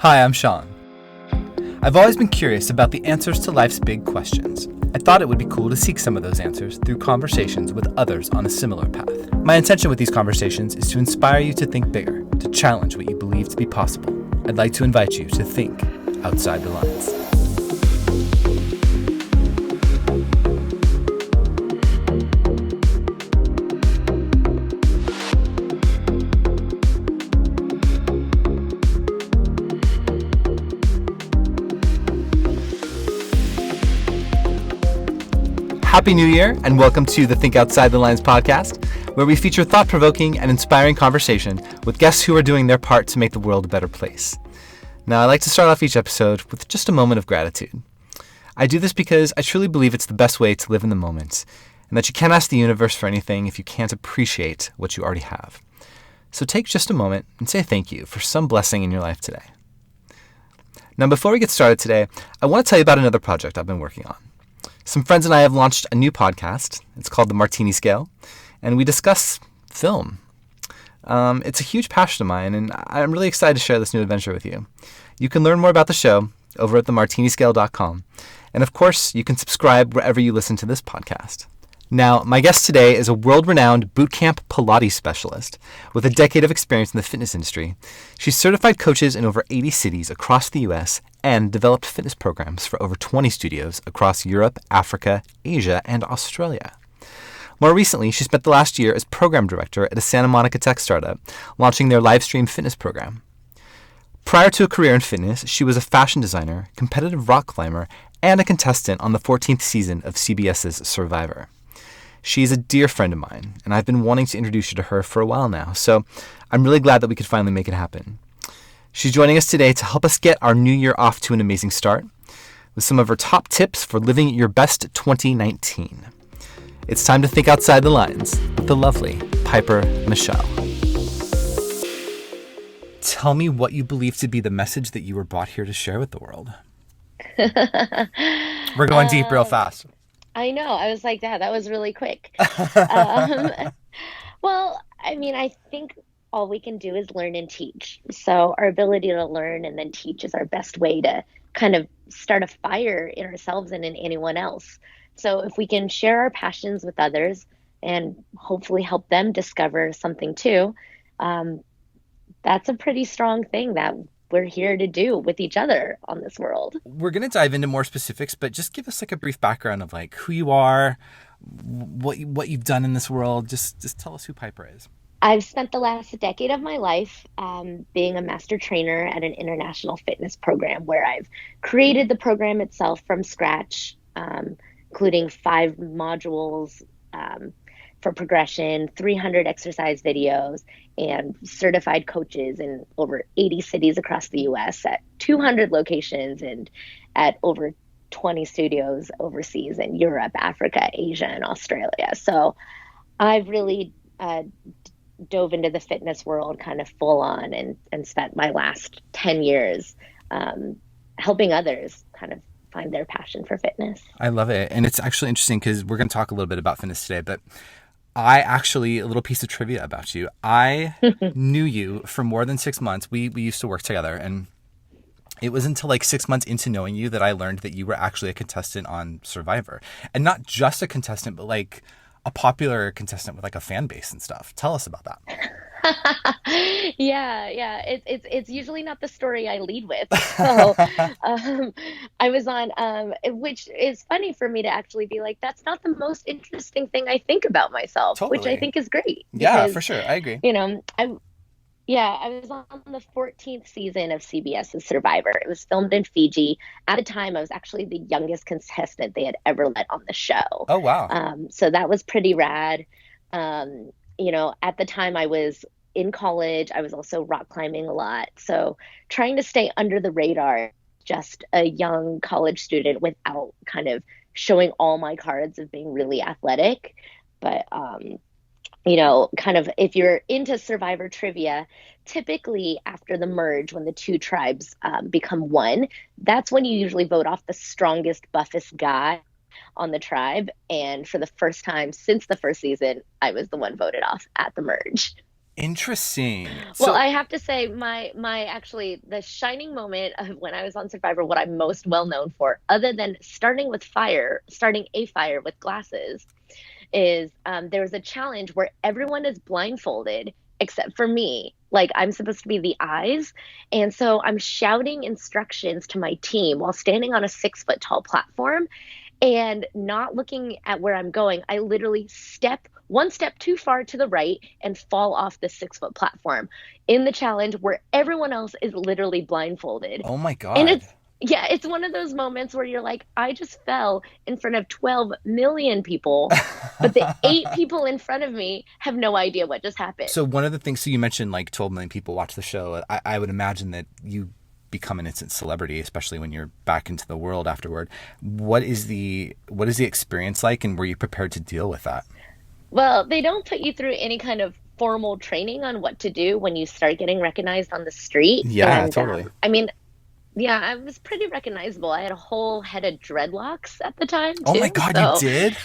Hi, I'm Sean. I've always been curious about the answers to life's big questions. I thought it would be cool to seek some of those answers through conversations with others on a similar path. My intention with these conversations is to inspire you to think bigger, to challenge what you believe to be possible. I'd like to invite you to think outside the lines. Happy New Year, and welcome to the Think Outside the Lines podcast, where we feature thought-provoking and inspiring conversation with guests who are doing their part to make the world a better place. Now, I like to start off each episode with just a moment of gratitude. I do this because I truly believe it's the best way to live in the moment, and that you can't ask the universe for anything if you can't appreciate what you already have. So take just a moment and say thank you for some blessing in your life today. Now, before we get started today, I want to tell you about another project I've been working on. Some friends and I have launched a new podcast. It's called The Martini Scale, and we discuss film. It's a huge passion of mine, and I'm really excited to share this new adventure with you. You can learn more about the show over at themartiniscale.com, and of course, you can subscribe wherever you listen to this podcast. Now, my guest today is a world-renowned bootcamp Pilates specialist with a decade of experience in the fitness industry. She's certified coaches in over 80 cities across the U.S. and developed fitness programs for over 20 studios across Europe, Africa, Asia, and Australia. More recently, she spent the last year as program director at a Santa Monica tech startup, launching their live stream fitness program. Prior to a career in fitness, she was a fashion designer, competitive rock climber, and a contestant on the 14th season of CBS's Survivor. She's a dear friend of mine, and I've been wanting to introduce you to her for a while now, so I'm really glad that we could finally make it happen. She's joining us today to help us get our new year off to an amazing start with some of her top tips for living your best 2019. It's time to think outside the lines with the lovely Piper Michelle. Tell me what you believe to be the message that you were brought here to share with the world. We're going deep real fast. I know. I was like, that was really quick. Well, I think all we can do is learn and teach. So our ability to learn and then teach is our best way to kind of start a fire in ourselves and in anyone else. So if we can share our passions with others and hopefully help them discover something too, that's a pretty strong thing that we're here to do with each other on this world. We're going to dive into more specifics, but just give us like a brief background of like who you are, what you've done in this world. Just tell us who Piper is. I've spent the last decade of my life being a master trainer at an international fitness program where I've created the program itself from scratch, including 5 modules for progression, 300 exercise videos, and certified coaches in over 80 cities across the U.S. at 200 locations and at over 20 studios overseas in Europe, Africa, Asia, and Australia. So I've really dove into the fitness world kind of full on and spent my last 10 years helping others kind of find their passion for fitness. I love it. And it's actually interesting because we're going to talk a little bit about fitness today, but a little piece of trivia about you. I knew you for more than 6 months. We used to work together, and it was until like 6 months into knowing you that I learned that you were actually a contestant on Survivor. And not just a contestant, but like a popular contestant with like a fan base and stuff. Tell us about that. Yeah. It's usually not the story I lead with. So I was on, which is funny for me to actually be like, that's not the most interesting thing I think about myself, Totally. Which I think is great. Yeah, for sure. I agree. I was on the 14th season of CBS's Survivor. It was filmed in Fiji. At the time, I was actually the youngest contestant they had ever let on the show. Oh, wow. So that was pretty rad. At the time I was in college, I was also rock climbing a lot. So trying to stay under the radar, just a young college student without kind of showing all my cards of being really athletic. But, kind of if you're into Survivor trivia, typically after the merge, when the 2 tribes become one, that's when you usually vote off the strongest, buffest guy on the tribe. And for the first time since the first season, I was the one voted off at the merge. Interesting. Well, So, I have to say my actually the shining moment of when I was on Survivor, what I'm most well known for, other than starting a fire with glasses, is there was a challenge where everyone is blindfolded except for me. Like I'm supposed to be the eyes. And so I'm shouting instructions to my team while standing on a 6 foot tall platform and not looking at where I'm going. I literally step one step too far to the right and fall off the 6 foot platform in the challenge where everyone else is literally blindfolded. oh my And God. yeah, it's one of those moments where you're like, I just fell in front of 12 million people, but the 8 people in front of me have no idea what just happened. So one of the things, so you mentioned like 12 million people watch the show. I would imagine that you become an instant celebrity, especially when you're back into the world afterward. What is the experience like, and were you prepared to deal with that? Well, they don't put you through any kind of formal training on what to do when you start getting recognized on the street. Yeah, And totally. I mean, yeah, I was pretty recognizable. I had a whole head of dreadlocks at the time Oh my too. God, you So, did?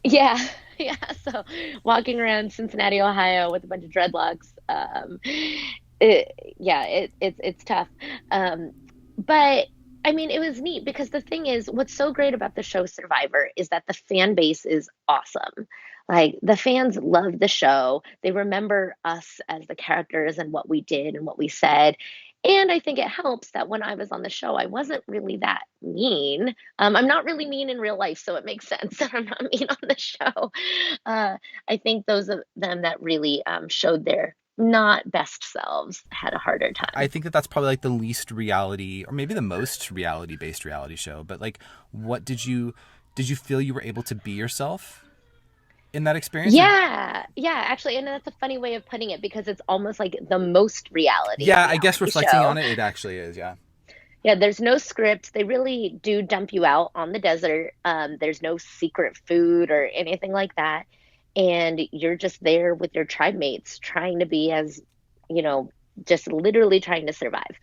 yeah, yeah. So, walking around Cincinnati, Ohio with a bunch of dreadlocks, yeah, it's tough. Um, but I mean, it was neat because the thing is, what's so great about the show Survivor is that the fan base is awesome. Like the fans love the show. They remember us as the characters and what we did and what we said. And I think it helps that when I was on the show, I wasn't really that mean. I'm not really mean in real life, so it makes sense that I'm not mean on the show. I think those of them that really showed their not best selves had a harder I time. think that that's probably like the least reality, or maybe the most reality-based reality show. But like, what did you feel you were able to be yourself in that experience, or Yeah, yeah, actually, and that's a funny way of putting it because it's almost like the most yeah, I guess reality reflecting show. on it, it actually is. Yeah. Yeah, there's no script. They really do dump you out on the desert. There's no secret food or anything like that. And you're just there with your tribe mates trying to be as, you know, just literally trying to survive.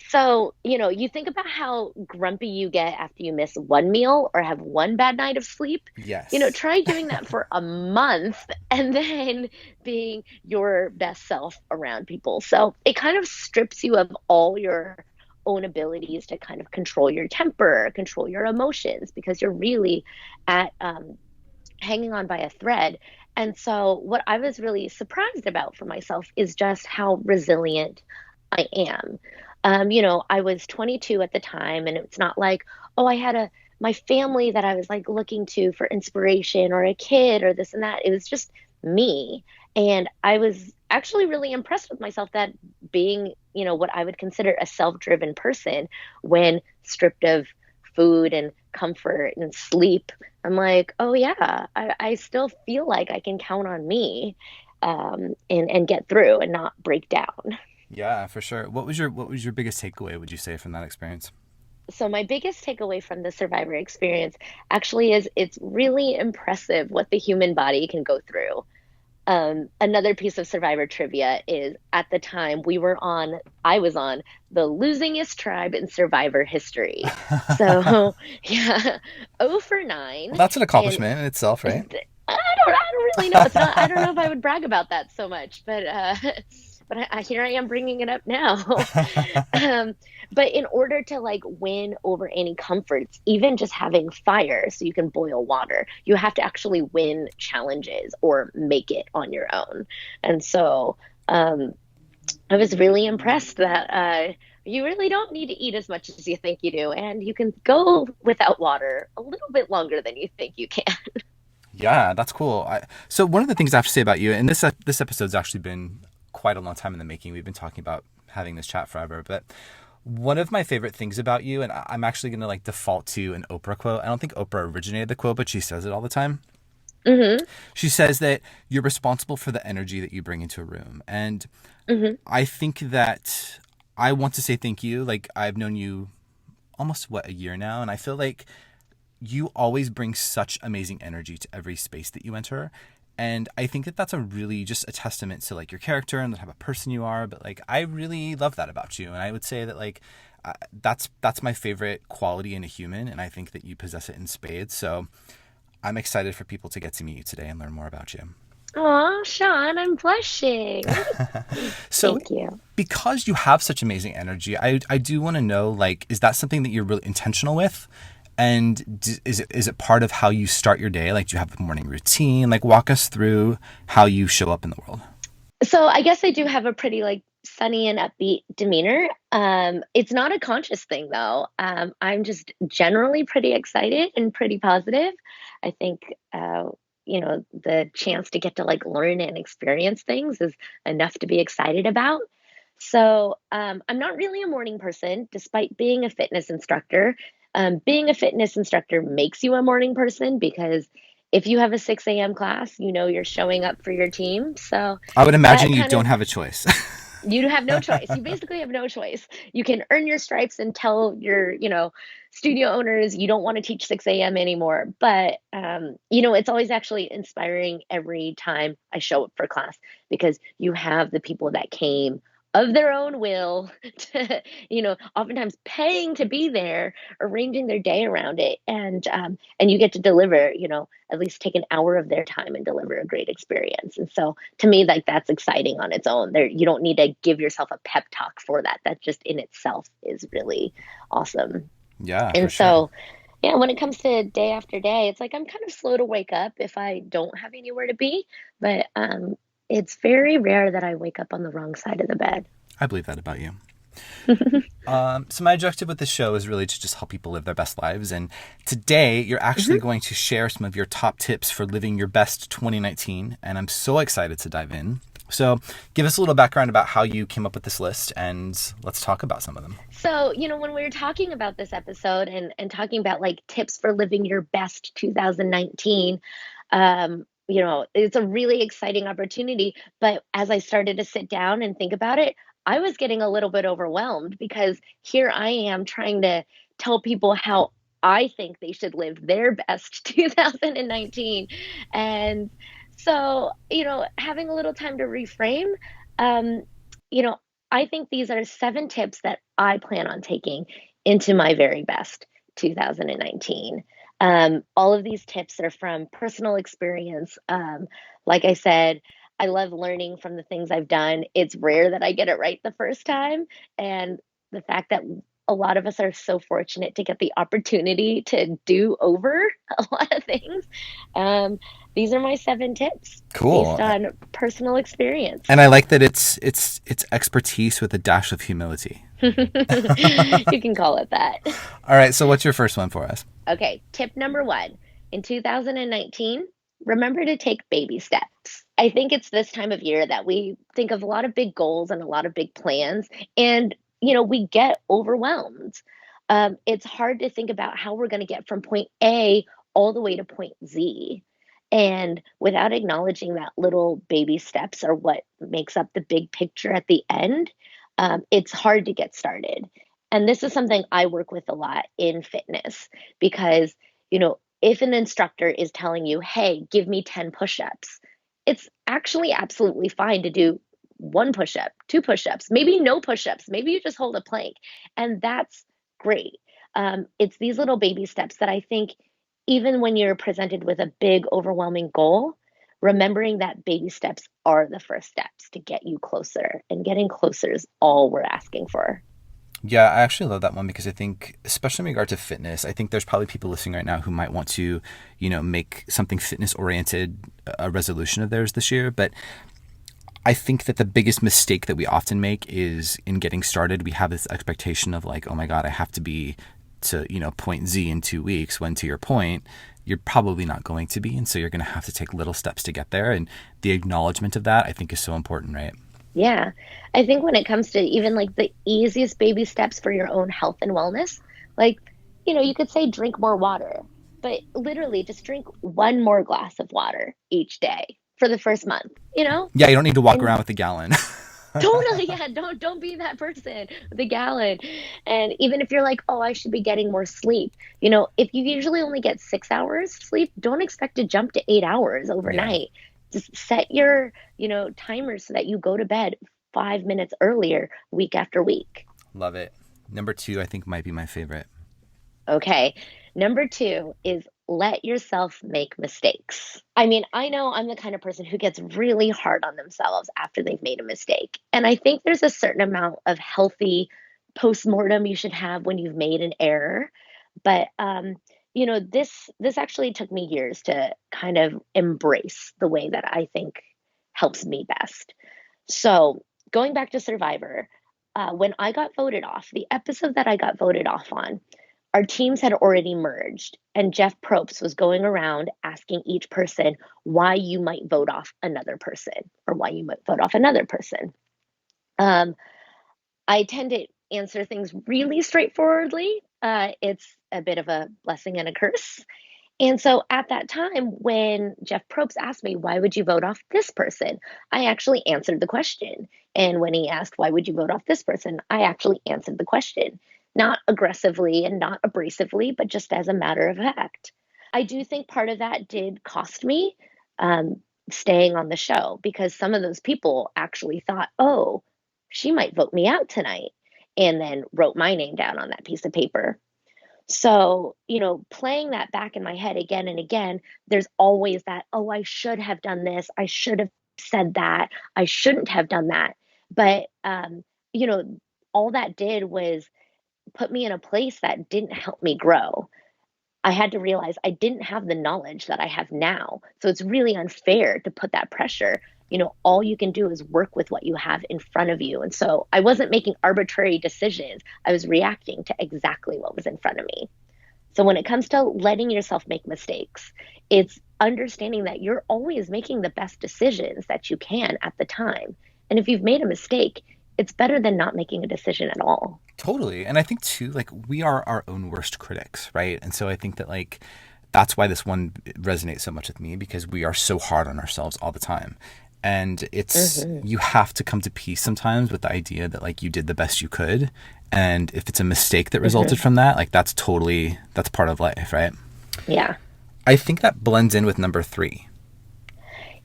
So, you think about how grumpy you get after you miss one meal or have one bad night of sleep. Yes. Try doing that for a month and then being your best self around people. So it kind of strips you of all your own abilities to kind of control your temper, control your emotions, because you're really at hanging on by a thread. And so, what I was really surprised about for myself is just how resilient I am. I was 22 at the time, and it's not like, oh, I had my family that I was like looking to for inspiration or a kid or this and that. It was just me. And I was actually really impressed with myself that being, what I would consider a self-driven person when stripped of food and comfort and sleep, I'm like, oh yeah, I still feel like I can count on me and get through and not break down. Yeah, for sure. What was your biggest takeaway, would you say, from that experience? So my biggest takeaway from the Survivor experience actually is it's really impressive what the human body can go through. Another piece of Survivor trivia is at the time I was on the losingest tribe in Survivor history. So yeah, 0 for Well, 9. that's an And accomplishment in itself, right? I don't really know. It's not. I don't know if I would brag about that so much, but here I am bringing it up now. um, but in order to like win over any comforts, even just having fire so you can boil water, you have to actually win challenges or make it on your own. And so um, I was really impressed that you really don't need to eat as much as you think you do, and you can go without water a little bit longer than you think you can. Yeah, that's cool. So one of the things I have to say about you, and this episode's actually been quite a long time in the making. We've been talking about having this chat forever, but one of my favorite things about you, and I'm actually going to like default to an Oprah quote. I don't think Oprah originated the quote, but she says it all the time. Hmm. She says that you're responsible for the energy that you bring into a room. And Hmm. I think that I want to say thank you. Like, I've known you almost, a year now, and I feel like you always bring such amazing energy to every space that you enter. And I think that that's a really just a testament to like your character and the type of person you are. But like, I really love that about you. And I would say that like, that's my favorite quality in a human. And I think that you possess it in spades. So I'm excited for people to get to meet you today and learn more about you. Aw, Sean, I'm blushing. So, Thank you. because you have such amazing energy, I do want to know, like, is that something that you're really intentional with? And is it part of how you start your day? Like, do you have a morning routine? Like, walk us through how you show up in the world. So I guess I do have a pretty like sunny and upbeat demeanor. It's not a conscious thing though. I'm just generally pretty excited and pretty positive. I think the chance to get to like learn and experience things is enough to be excited about. So I'm not really a morning person, despite being a fitness instructor. Being a fitness instructor makes you a morning person because if you have a 6 a.m. class, you know you're showing up for your team. So I would imagine that you kind don't of, have a choice. you have no choice. You basically have no choice. You can earn your stripes and tell your, studio owners you don't want to teach 6 a.m. anymore. But, it's always actually inspiring every time I show up for class because you have the people that came of their own will to, oftentimes paying to be there, arranging their day around it. And you get to deliver, at least take an hour of their time and deliver a great experience. And so to me, like that's exciting on its own. There, you don't need to give yourself a pep talk for that. That just in itself is really awesome. Yeah, for And sure. so, yeah, when it comes to day after day, it's like I'm kind of slow to wake up if I don't have anywhere to be, but it's very rare that I wake up on the wrong side of the bed. I believe that about you. So my objective with this show is really to just help people live their best lives. And today you're actually Mhm. going to share some of your top tips for living your best 2019. And I'm so excited to dive in. So give us a little background about how you came up with this list and let's talk about some of them. So, when we were talking about this episode and talking about like tips for living your best 2019, it's a really exciting opportunity. But as I started to sit down and think about it, I was getting a little bit overwhelmed because here I am trying to tell people how I think they should live their best 2019. And so, having a little time to reframe, um, you know, I think these are 7 tips that I plan on taking into my very best 2019. All of these tips are from personal experience. Like I said, I love learning from the things I've done. It's rare that I get it right the first time. And the fact that a lot of us are so fortunate to get the opportunity to do over a lot of things. Um, these are my 7 tips based Cool. on personal experience. And I like that it's expertise with a dash of humility. You can call it that. All right, so what's your first one for us? Okay, tip number 1. In 2019, remember to take baby steps. I think it's this time of year that we think of a lot of big goals and a lot of big plans, and we get overwhelmed. It's hard to think about how we're going to get from point A all the way to point Z. And without acknowledging that little baby steps are what makes up the big picture at the end, it's hard to get started. And this is something I work with a lot in fitness because, if an instructor is telling you, hey, give me 10 push ups, it's actually absolutely fine to do 1 push up, 2 push ups, maybe no push ups, maybe you just hold a plank. And that's great. It's these little baby steps that I think, even when you're presented with a big, overwhelming goal, remembering that baby steps are the first steps to get you closer. And getting closer is all we're asking for. Yeah, I actually love that one because I think, especially in regard to fitness, I think there's probably people listening right now who might want to, make something fitness oriented a resolution of theirs this year. But I think that the biggest mistake that we often make is in getting started, we have this expectation of like, oh my God, I have to be to, point Z in 2 weeks, when to your point, you're probably not going to be. And so you're going to have to take little steps to get there. And the acknowledgement of that, I think, is so important, right? Yeah. I think when it comes to even like the easiest baby steps for your own health and wellness, like, you could say drink more water, but literally just drink 1 more glass of water each day for the first month, Yeah, you don't need to walk and around with a gallon. totally, yeah, don't be that person with a gallon. And even if you're like, oh, I should be getting more sleep, if you usually only get 6 hours sleep, don't expect to jump to 8 hours Yeah, overnight. Just set your, timers so that you go to bed 5 minutes earlier week after week. love it. Number two, I think, might be my favorite. Okay. Number 2 is let yourself make mistakes. I mean, I know I'm the kind of person who gets really hard on themselves after they've made a mistake. And I think there's a certain amount of healthy postmortem you should have when you've made an error. But this actually took me years to kind of embrace the way that I think helps me best. So, going back to Survivor, when I got voted off, the episode that I got voted off on, our teams had already merged, and Jeff Probst was going around asking each person why you might vote off another person or why you might vote off another person. Um, I tend to answer things really straightforwardly. It's a bit of a blessing and a curse. And so at that time, when Jeff Probst asked me, why would you vote off this person? I actually answered the question. And when he asked, why would you vote off this person? I actually answered the question, not aggressively and not abrasively, but just as a matter of fact. I do think part of that did cost me um, staying on the show because some of those people actually thought, oh, she might vote me out tonight, and then wrote my name down on that piece of paper. So, playing that back in my head again and again, there's always that, oh, I should have done this. I should have said that. I shouldn't have done that. But, you know, all that did was put me in a place that didn't help me grow. I had to realize I didn't have the knowledge that I have now. So it's really unfair to put that pressure. All you can do is work with what you have in front of you. And so I wasn't making arbitrary decisions. I was reacting to exactly what was in front of me. So when it comes to letting yourself make mistakes, it's understanding that you're always making the best decisions that you can at the time. And if you've made a mistake, it's better than not making a decision at all. Totally. And I think too, like we are our own worst critics, right? And so I think that like that's why this one resonates so much with me because we are so hard on ourselves all the time. And it's Mm-hmm. you have to come to peace sometimes with the idea that like you did the best you could. And if it's a mistake that resulted Mm-hmm. from that, like that's part of life, right? Yeah. I think that blends in with number three.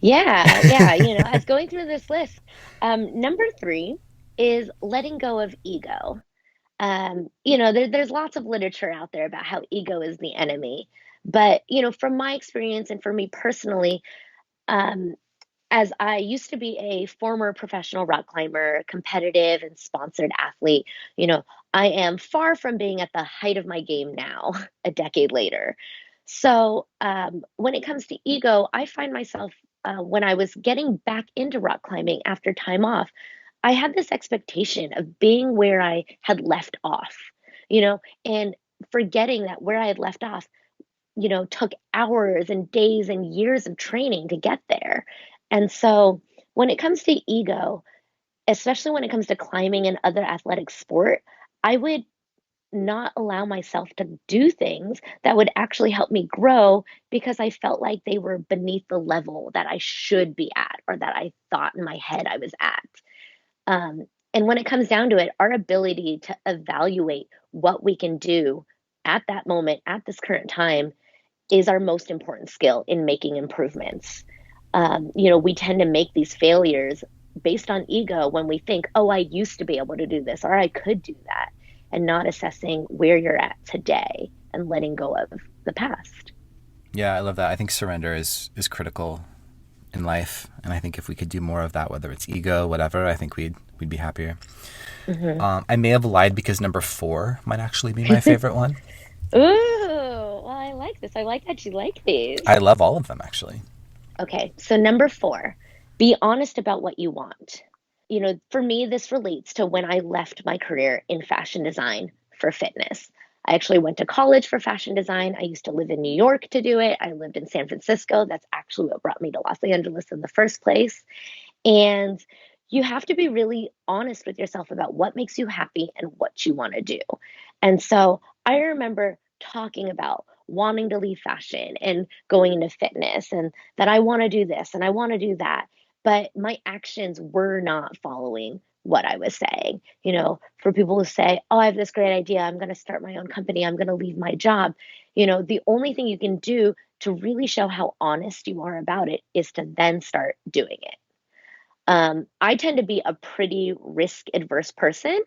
Yeah, yeah. I was going through this list. Number three is letting go of ego. There's lots of literature out there about how ego is the enemy. But, from my experience and for me personally, um, as I used to be a former professional rock climber, competitive and sponsored athlete, you know, I am far from being at the height of my game now, a decade later. So when it comes to ego, I find myself when I was getting back into rock climbing after time off, I had this expectation of being where I had left off, and forgetting that where I had left off took hours and days and years of training to get there. And so when it comes to ego, especially when it comes to climbing and other athletic sport, I would not allow myself to do things that would actually help me grow because I felt like they were beneath the level that I should be at or that I thought in my head I was at. And when it comes down to it, our ability to evaluate what we can do at that moment, at this current time, is our most important skill in making improvements. We tend to make these failures based on ego when we think, oh, I used to be able to do this or I could do that, and not assessing where you're at today and letting go of the past. Yeah, I love that. I think surrender is critical in life, and I think if we could do more of that, whether it's ego, whatever, I think we'd be happier. Hmm. I may have lied because number four might actually be my favorite one. Ooh, well, I like this. I like that you like I these. love all of them actually. Okay, so number four, be honest about what you want. For me, this relates to when I left my career in fashion design for fitness. I actually went to college for fashion design. I used to live in New York to do it. I lived in San Francisco. That's actually what brought me to Los Angeles in the first place. And you have to be really honest with yourself about what makes you happy and what you want to do. And so I remember talking about wanting to leave fashion and going into fitness and that I want to do this and I want to do that. But my actions were not following what I was saying. For people who say, oh, I have this great idea, I'm going to start my own company, I'm going to leave my job, the only thing you can do to really show how honest you are about it is to then start doing it. I tend to be a pretty risk adverse person,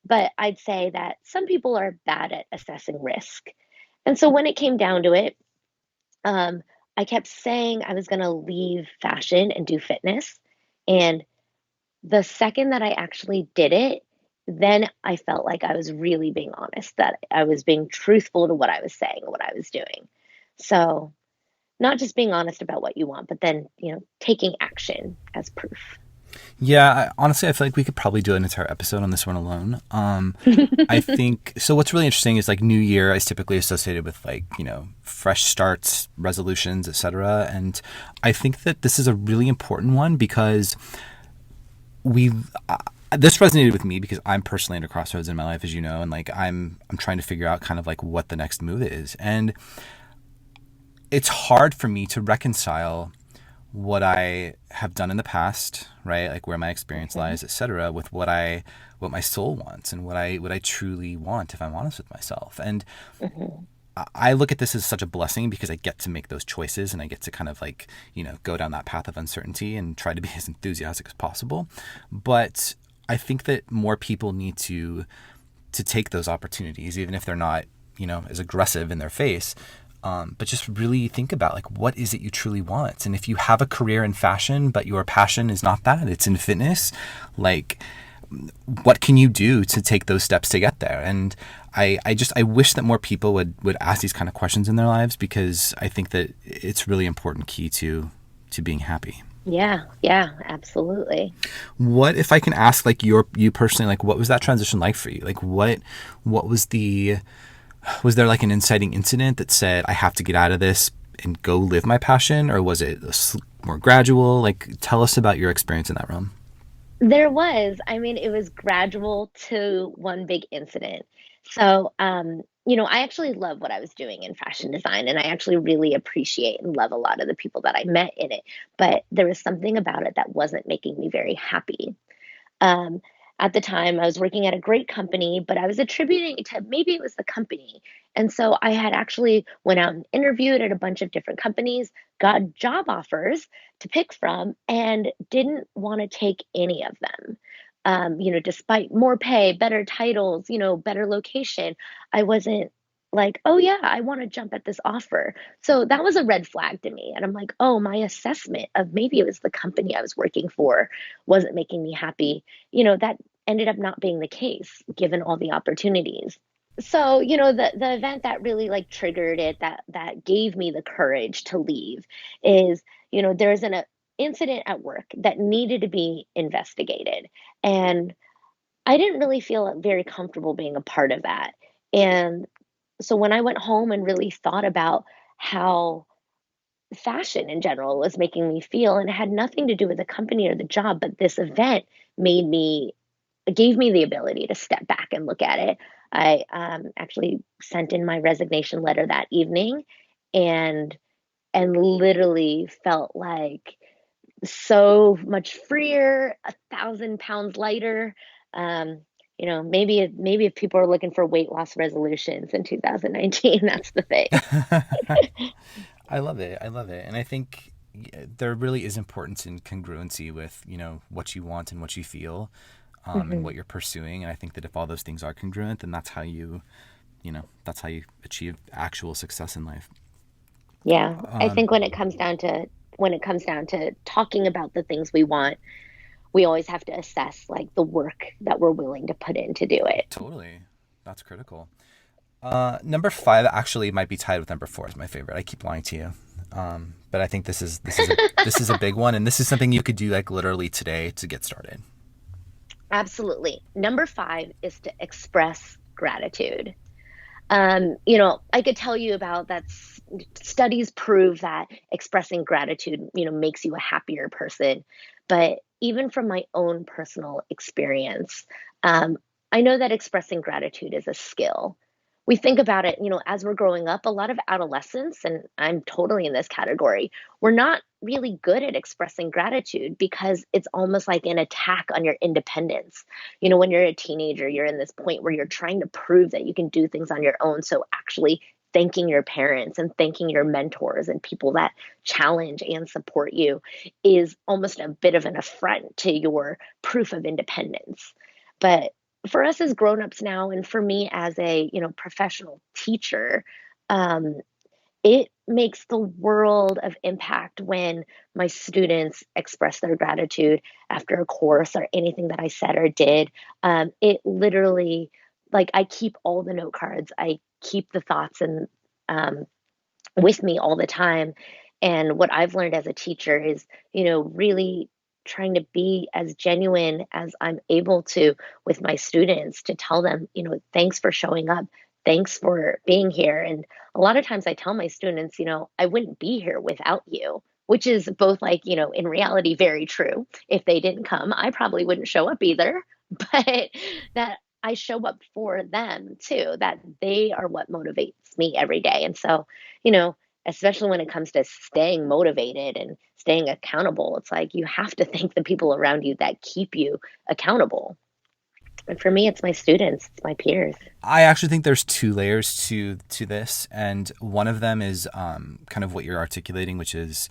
but I'd say that some people are bad at assessing risk. And so when it came down to it, um, I kept saying I was going to leave fashion and do fitness. And the second that I actually did it, then I felt like I was really being honest, that I was being truthful to what I was saying and what I was doing. So, not just being honest about what you want, but then, taking action as proof. Yeah, honestly, I feel like we could probably do an entire episode on this one alone. I think so. What's really interesting is like New Year is typically associated with like fresh starts, resolutions, etc. And I think that this is a really important one because we this resonated with me because I'm personally at a crossroads in my life, as you know, and like I'm trying to figure out kind of like what the next move is, and it's hard for me to reconcile what I have done in the past, right? Like where my experience Mhm, lies, etc., with what my soul wants and what I truly want if I'm honest with myself. And mhm. I look at this as such a blessing because I get to make those choices and I get to kind of like, go down that path of uncertainty and try to be as enthusiastic as possible. But I think that more people need to take those opportunities, even if they're not, as aggressive in their face. But just really think about like what is it you truly want, and if you have a career in fashion, but your passion is not that, it's in fitness, like what can you do to take those steps to get there? And I wish that more people would ask these kind of questions in their lives because I think that it's really important key to being happy. Yeah, yeah, absolutely. What if I can ask like you personally, like what was that transition like for you? Like what was there like an inciting incident that said I have to get out of this and go live my passion, or was it more gradual? Like tell us about your experience in that realm. There was. I mean, it was gradual to one big incident. So, I actually love what I was doing in fashion design, and I actually really appreciate and love a lot of the people that I met in it. But there was something about it that wasn't making me very happy. Um, at the time, I was working at a great company, but I was attributing it to maybe it was the company. And so I had actually went out and interviewed at a bunch of different companies, got job offers to pick from, and didn't want to take any of them. Despite more pay, better titles, better location, I wasn't like, oh yeah, I want to jump at this offer. So that was a red flag to me. And I'm like, oh, my assessment of maybe it was the company I was working for wasn't making me happy. That ended up not being the case given all the opportunities. So, the event that really like triggered it, that gave me the courage to leave is, there's an incident at work that needed to be investigated. And I didn't really feel very comfortable being a part of that. And so when I went home and really thought about how fashion in general was making me feel, and it had nothing to do with the company or the job, but this event made me gave me the ability to step back and look at it. I actually sent in my resignation letter that evening, and literally felt like so much freer, 1,000 pounds lighter. Um, maybe if people are looking for weight loss resolutions in 2019, that's the thing. I love it. I love it. And I think there really is importance in congruency with, what you want and what you feel, and Mhm. what you're pursuing. And I think that if all those things are congruent, then that's how you achieve actual success in life. Yeah, I Um, think when it comes down to talking about the things we want, we always have to assess like the work that we're willing to put in to do it. totally. That's critical. Number five actually might be tied with number four as my favorite. I keep lying to you. But I think this is a big one, and this is something you could do like literally today to get started. Absolutely. Number 5 is to express gratitude. I could tell you about that. Studies prove that expressing gratitude, makes you a happier person. But even from my own personal experience, um, I know that expressing gratitude is a skill. We think about it, as we're growing up, a lot of adolescents, and I'm totally in this category, we're not really good at expressing gratitude because it's almost like an attack on your independence. When you're a teenager, you're in this point where you're trying to prove that you can do things on your own. So actually thanking your parents and thanking your mentors and people that challenge and support you is almost a bit of an affront to your proof of independence. But for us as grown-ups now, and for me as a professional teacher, um, it makes the world of impact when my students express their gratitude after a course or anything that I said or did. It literally, like, I keep all the note cards, I keep the thoughts and um, with me all the time. And what I've learned as a teacher is, really trying to be as genuine as I'm able to with my students to tell them, thanks for showing up. Thanks for being here. And a lot of times I tell my students, I wouldn't be here without you, which is both like, in reality, very true. If they didn't come, I probably wouldn't show up either. But that I show up for them too, that they are what motivates me every day. And so, you know, especially when it comes to staying motivated and staying accountable, it's like you have to thank the people around you that keep you accountable. And for me, it's my students, it's my peers. I actually think there's two layers to this, and one of them is kind of what you're articulating, which is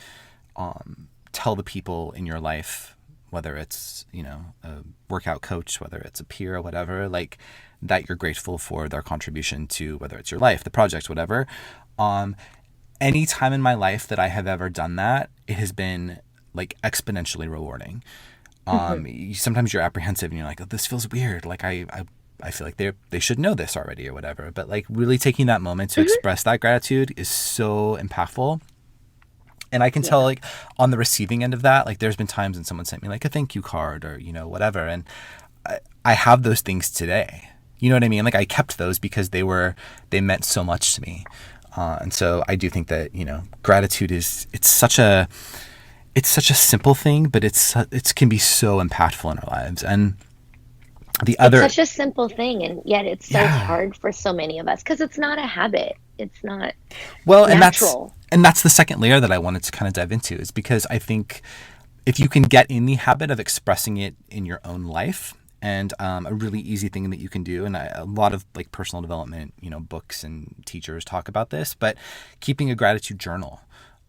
tell the people in your life, whether it's a workout coach, whether it's a peer or whatever, like that you're grateful for their contribution to whether it's your life, the project, whatever. Any time in my life that I have ever done that, it has been like exponentially rewarding. Mm-hmm. Sometimes you're apprehensive and you're like, oh, this feels weird. Like I feel like they should know this already or whatever. But like really taking that moment to Mm-hmm. express that gratitude is so impactful. And I can tell Yeah. like on the receiving end of that, like there's been times when someone sent me like a thank you card or, whatever. And I have those things today. You know what I mean? Like I kept those because they meant so much to me. And so I do think that, gratitude it's such a simple thing, but it can be so impactful in our lives. And the It's other, such a simple thing, and yet it's so yeah, hard for so many of us because it's not a habit. It's not well, natural. and that's the second layer that I wanted to kind of dive into is because I think if you can get in the habit of expressing it in your own life, and a really easy thing that you can do, and a lot of like personal development, books and teachers talk about this, but keeping a gratitude journal.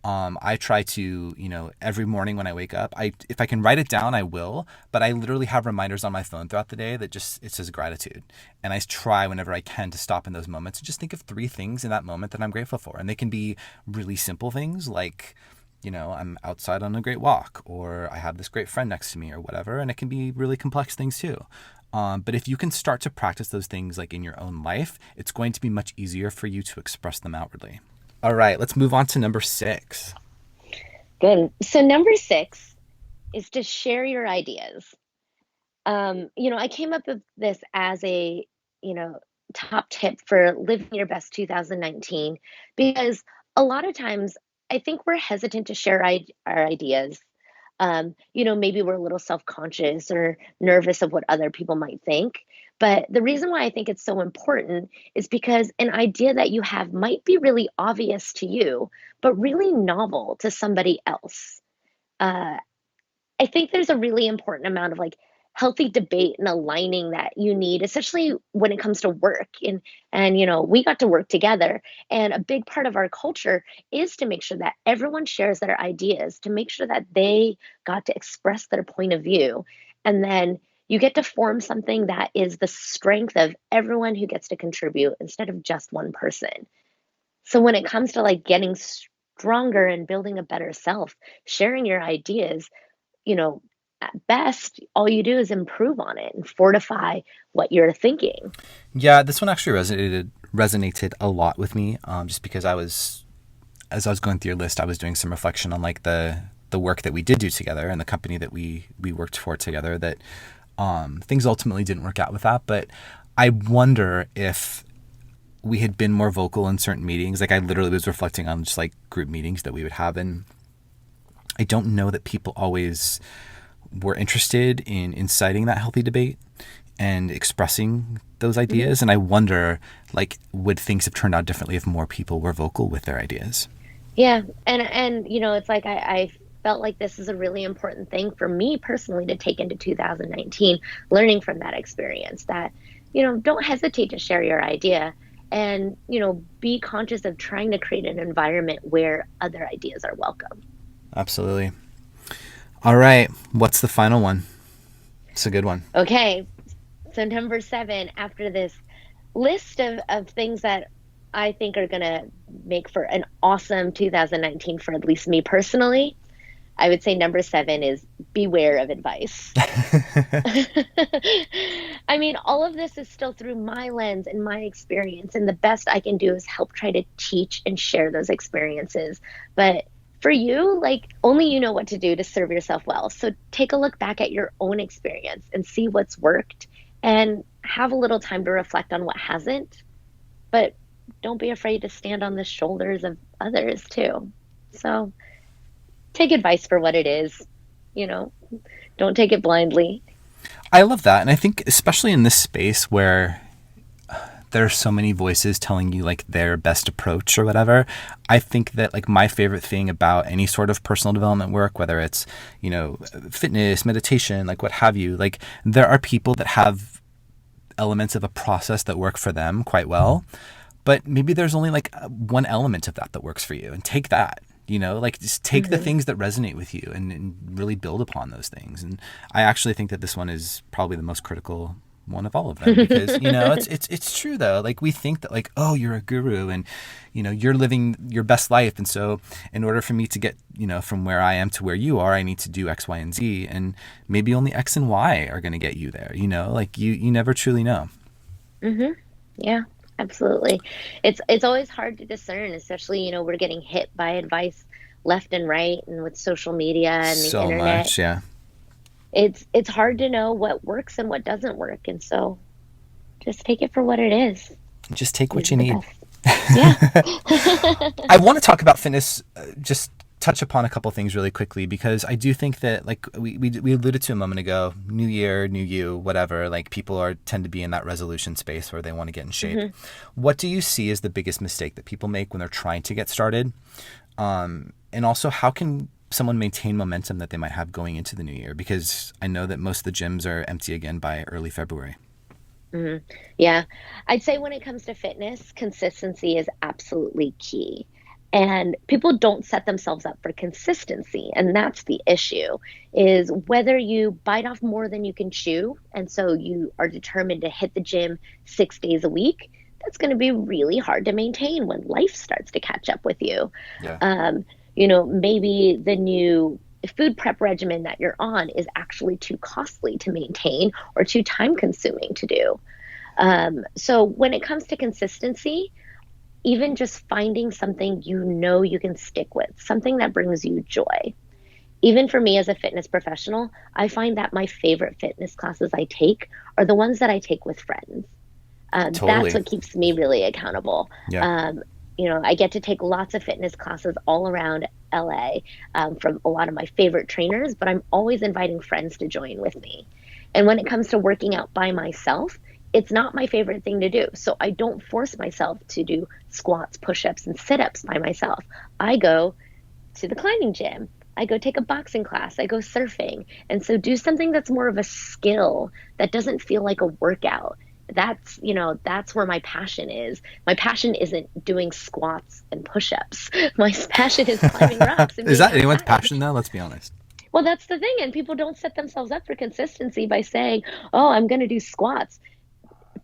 I try to, every morning when I wake up, if I can write it down, I will, but I literally have reminders on my phone throughout the day that it says gratitude. And I try whenever I can to stop in those moments and just think of three things in that moment that I'm grateful for. And they can be really simple things like, I'm outside on a great walk, or I have this great friend next to me or whatever. And it can be really complex things too. But if you can start to practice those things like in your own life, it's going to be much easier for you to express them outwardly. All right, let's move on to number 6. Good. So number 6 is to share your ideas. I came up with this as a, you know, top tip for living your best 2019 because a lot of times I think we're hesitant to share our ideas. Maybe we're a little self-conscious or nervous of what other people might think. But the reason why I think it's so important is because an idea that you have might be really obvious to you, but really novel to somebody else. Uh, I think there's a really important amount of like healthy debate and aligning that you need, especially when it comes to work. And we got to work together. And a big part of our culture is to make sure that everyone shares their ideas, to make sure that they got to express their point of view. And then you get to form something that is the strength of everyone who gets to contribute instead of just one person. So when it comes to like getting stronger and building a better self, sharing your ideas, you know, at best, all you do is improve on it and fortify what you're thinking. Yeah, this one actually resonated a lot with me, just because as I was going through your list, I was doing some reflection on like the work that we did do together and the company that we worked for together. That things ultimately didn't work out with that, but I wonder if we had been more vocal in certain meetings. Like I literally was reflecting on just like group meetings that we would have, and I don't know that people always were interested in inciting that healthy debate and expressing those Mhm. ideas. And I wonder, like, would things have turned out differently if more people were vocal with their ideas? Yeah, and it's like I felt like this is a really important thing for me personally to take into 2019, learning from that experience that don't hesitate to share your idea and be conscious of trying to create an environment where other ideas are welcome. Absolutely. All right. What's the final one? It's a good one. Okay, so number 7, after this list of things that I think are going to make for an awesome 2019 for at least me personally. I would say number 7 is beware of advice. I mean, all of this is still through my lens and my experience, and the best I can do is help try to teach and share those experiences. But for you, like, only you know what to do to serve yourself well. So take a look back at your own experience and see what's worked and have a little time to reflect on what hasn't. But don't be afraid to stand on the shoulders of others too. So take advice for what it is, you know, don't take it blindly. I love that. And I think especially in this space where there are so many voices telling you like their best approach or whatever, I think that like my favorite thing about any sort of personal development work, whether it's, you know, fitness, meditation, like what have you, like there are people that have elements of a process that work for them quite well, but maybe there's only like one element of that that works for you, and take that. You know, like just take the things that resonate with you and really build upon those things. And I actually think that this one is probably the most critical one of all of them, because, you know, it's true though. Like we think that like, oh, you're a guru and, you know, you're living your best life. And so in order for me to get, you know, from where I am to where you are, I need to do X, Y, and Z. And maybe only X and Y are going to get you there. You know, like you never truly know. Yeah. Absolutely. It's always hard to discern, especially, you know, we're getting hit by advice left and right, and with social media and the So internet. much, yeah. It's hard to know what works and what doesn't work. And so just take it for what it is. Just take what It's you the need. best. Yeah. I want to talk about fitness, just touch upon a couple things really quickly, because I do think that like we alluded to a moment ago, new year, new you, whatever, like people tend to be in that resolution space where they want to get in shape. What do you see as the biggest mistake that people make when they're trying to get started? And also, how can someone maintain momentum that they might have going into the new year? Because I know that most of the gyms are empty again by early February. Yeah. I'd say when it comes to fitness, consistency is absolutely key. And people don't set themselves up for consistency. And that's the issue, is whether you bite off more than you can chew. And so you are determined to hit the gym 6 days a week. That's going to be really hard to maintain when life starts to catch up with you. Yeah. You know, maybe the new food prep regimen that you're on is actually too costly to maintain or too time consuming to do. So when it comes to consistency, even just finding something you know you can stick with, something that brings you joy. Even for me as a fitness professional, I find that my favorite fitness classes I take are the ones that I take with friends. That's Totally. what keeps me really accountable. Yeah. You know, I get to take lots of fitness classes all around LA, from a lot of my favorite trainers, but I'm always inviting friends to join with me. And when it comes to working out by myself, it's not my favorite thing to do. So I don't force myself to do squats, push-ups, and sit-ups by myself. I go to the climbing gym. I go take a boxing class. I go surfing. And so do something that's more of a skill that doesn't feel like a workout. That's, you know, that's where my passion is. My passion isn't doing squats and push-ups. My passion is climbing rocks and Is being that anyone's outside. passion though? Let's be honest. Well, that's the thing. And people don't set themselves up for consistency by saying, oh, I'm going to do squats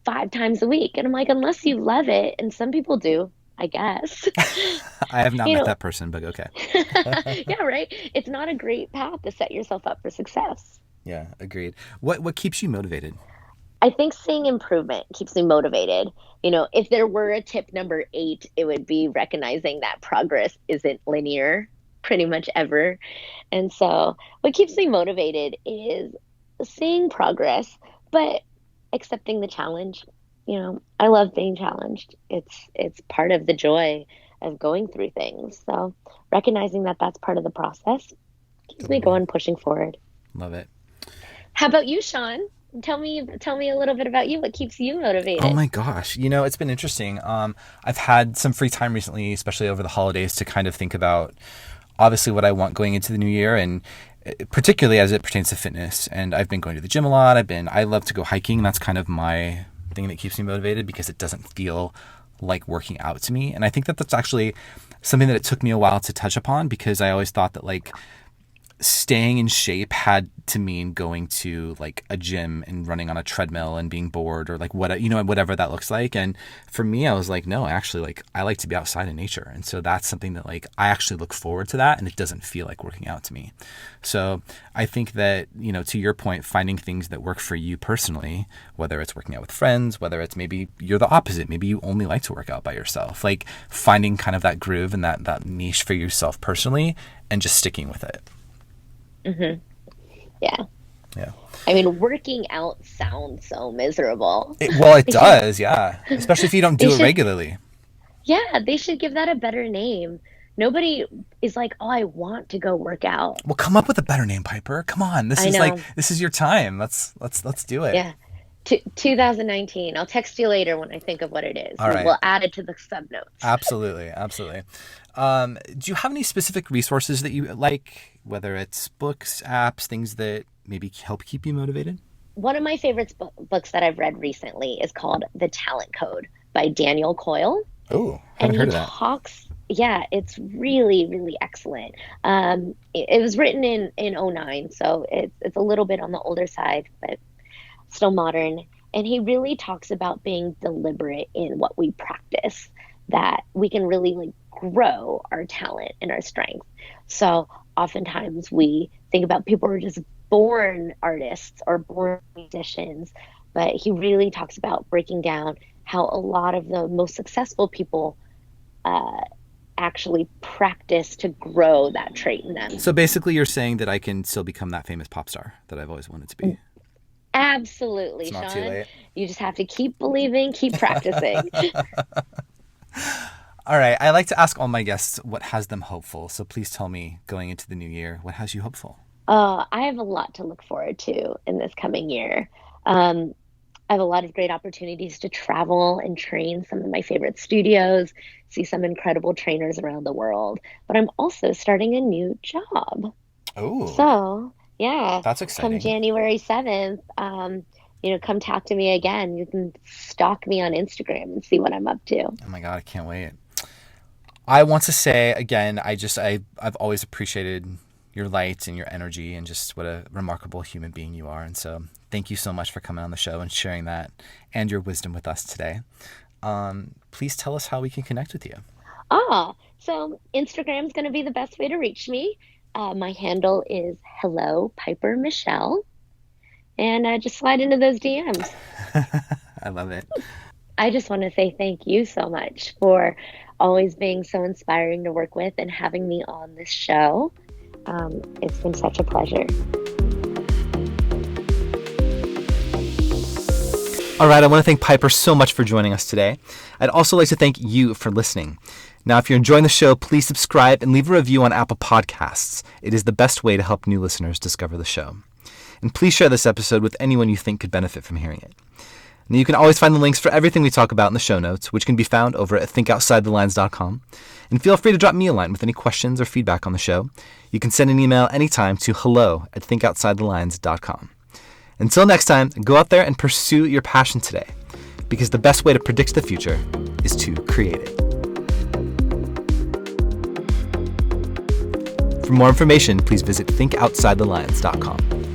5 times a week. And I'm like, unless you love it, and some people do, I guess, I have not you met know, that person, but okay. yeah, right. It's not a great path to set yourself up for success. Yeah, agreed. What keeps you motivated? I think seeing improvement keeps me motivated. You know, if there were a tip number 8, it would be recognizing that progress isn't linear pretty much ever. And so what keeps me motivated is seeing progress, but accepting the challenge. You know, I love being challenged. It's part of the joy of going through things. So recognizing that that's part of the process keeps me Totally. going, pushing forward. Love it. How about you, Sean? Tell me a little bit about you. What keeps you Oh motivated? my gosh. You know, it's been interesting. I've had some free time recently, especially over the holidays, to kind of think about obviously what I want going into the new year, and particularly as it pertains to fitness. And I've been going to the gym a lot. I love to go hiking. And that's kind of my thing that keeps me motivated, because it doesn't feel like working out to me. And I think that that's actually something that it took me a while to touch upon, because I always thought that like staying in shape had to mean going to like a gym and running on a treadmill and being bored, or like whatever that looks like. And for me, I was like, no, actually, like I like to be outside in nature. And so that's something that like I actually look forward to that, and it doesn't feel like working out to me. So I think that, to your point, finding things that work for you personally, whether it's working out with friends, whether it's maybe you're the opposite, maybe you only like to work out by yourself, like finding kind of that groove and that niche for yourself personally and just sticking with it. Mm-hmm. Yeah. Yeah. I mean, working out sounds so miserable. It does, yeah. Especially if you don't do it regularly. Yeah, they should give that a better name. Nobody is like, oh, I want to go work out. Well, come up with a better name, Piper. Come on. This is your time. Let's do it. Yeah. 2019. I'll text you later when I think of what it is. All right. We'll add it to the sub notes. Absolutely. Do you have any specific resources that you like, whether it's books, apps, things that maybe help keep you motivated? One of my favorite books that I've read recently is called The Talent Code by Daniel Coyle. Oh, haven't heard of that. Yeah, it's really, really excellent. It was written in 2009, so it's a little bit on the older side, but still modern. And he really talks about being deliberate in what we practice, that we can really like grow our talent and our strength. So oftentimes we think about people who are just born artists or born musicians, but he really talks about breaking down how a lot of the most successful people actually practice to grow that trait in them. So basically you're saying that I can still become that famous pop star that I've always wanted to be. Absolutely, it's not Sean. Too late. You just have to keep believing, keep practicing. All right. I like to ask all my guests what has them hopeful. So please tell me, going into the new year, what has you hopeful? I have a lot to look forward to in this coming year. I have a lot of great opportunities to travel and train some of my favorite studios, see some incredible trainers around the world. But I'm also starting a new job. Oh. So, yeah. That's exciting. Come January 7th, come talk to me again. You can stalk me on Instagram and see what I'm up to. Oh my God, I can't wait. I want to say again, I've always appreciated your light and your energy and just what a remarkable human being you are. And so thank you so much for coming on the show and sharing that and your wisdom with us today. Please tell us how we can connect with you. So Instagram is going to be the best way to reach me. My handle is Hello Piper Michelle, and just slide into those DMs. I love it. I just want to say thank you so much for always being so inspiring to work with and having me on this show. It's been such a pleasure. All right, I want to thank Piper so much for joining us today. I'd also like to thank you for listening. Now, if you're enjoying the show, please subscribe and leave a review on Apple Podcasts. It is the best way to help new listeners discover the show. And please share this episode with anyone you think could benefit from hearing it. Now, you can always find the links for everything we talk about in the show notes, which can be found over at thinkoutsidelines.com. And feel free to drop me a line with any questions or feedback on the show. You can send an email anytime to hello@thinkoutsidelines.com. Until next time, go out there and pursue your passion today, because the best way to predict the future is to create it. For more information, please visit thinkoutsidelines.com.